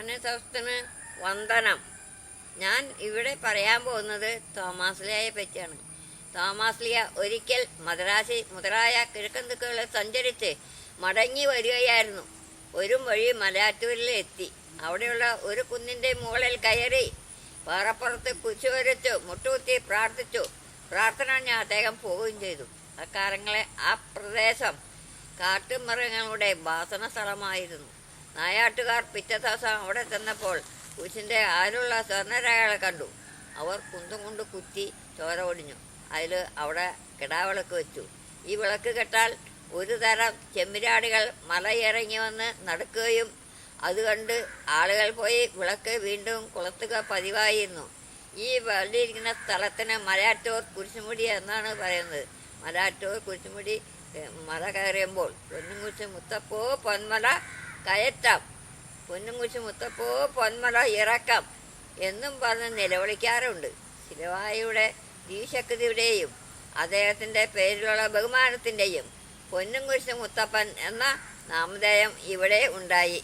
മാന്യസൗസ്ഥന് വന്ദനം. ഞാൻ ഇവിടെ പറയാൻ പോകുന്നത് തോമാസ്ലിയായെ പറ്റിയാണ്. തോമാസ്ലിയ ഒരിക്കൽ മുതലായ കിഴക്കൻ ദിക്കുകളിൽ സഞ്ചരിച്ച് മടങ്ങി വരികയായിരുന്നു. ഒരു വഴി മലയാറ്റൂരിൽ എത്തി. അവിടെയുള്ള ഒരു കുന്നിൻ്റെ മുകളിൽ കയറി പാറപ്പുറത്ത് കുരിശു വരച്ചു മുട്ടുകുത്തി പ്രാർത്ഥിച്ചു. പ്രാർത്ഥന കഴിഞ്ഞ് അദ്ദേഹം പോവുകയും ചെയ്തു. അക്കാലങ്ങളെ ആ പ്രദേശം കാട്ടുമൃഗങ്ങളുടെ വാസന സ്ഥലമായിരുന്നു. നായാട്ടുകാർ പിറ്റേ ദിവസം അവിടെ ചെന്നപ്പോൾ കുരിശിൻ്റെ ആരുള്ള സ്വർണ്ണരേഖകൾ കണ്ടു. അവർ കുന്തും കൊണ്ട് കുത്തി ചോര ഒടിഞ്ഞു. അവിടെ കിടാവിളക്ക് വെച്ചു. ഈ വിളക്ക് കെട്ടാൽ ഒരു തരം ചെമ്മിരാടികൾ മലയിറങ്ങി വന്ന് നടക്കുകയും അതുകണ്ട് ആളുകൾ പോയി വിളക്ക് വീണ്ടും കൊളുത്തുക പതിവായിരുന്നു. ഈ വള്ളിയിരിക്കുന്ന സ്ഥലത്തിന് മലയാറ്റൂർ കുരിശുമുടി എന്നാണ് പറയുന്നത്. മലയാറ്റൂർ കുരിശുമുടി മല കയറിയുമ്പോൾ പൊന്നുംകുരിശ് മുത്തപ്പോ പൊന്മല കയറ്റം, പൊന്നുംകുരിശ് മുത്തപ്പോ പൊന്മല ഇറക്കം എന്നും പറഞ്ഞ് നിലവിളിക്കാറുണ്ട്. ശിവവായുടെ ദീശക്തിയുടെയും അദ്ദേഹത്തിൻ്റെ പേരിലുള്ള ബഹുമാനത്തിൻ്റെയും പൊന്നുംകുരിശ് മുത്തപ്പൻ എന്ന നാമധേയം ഇവിടെ ഉണ്ടായി.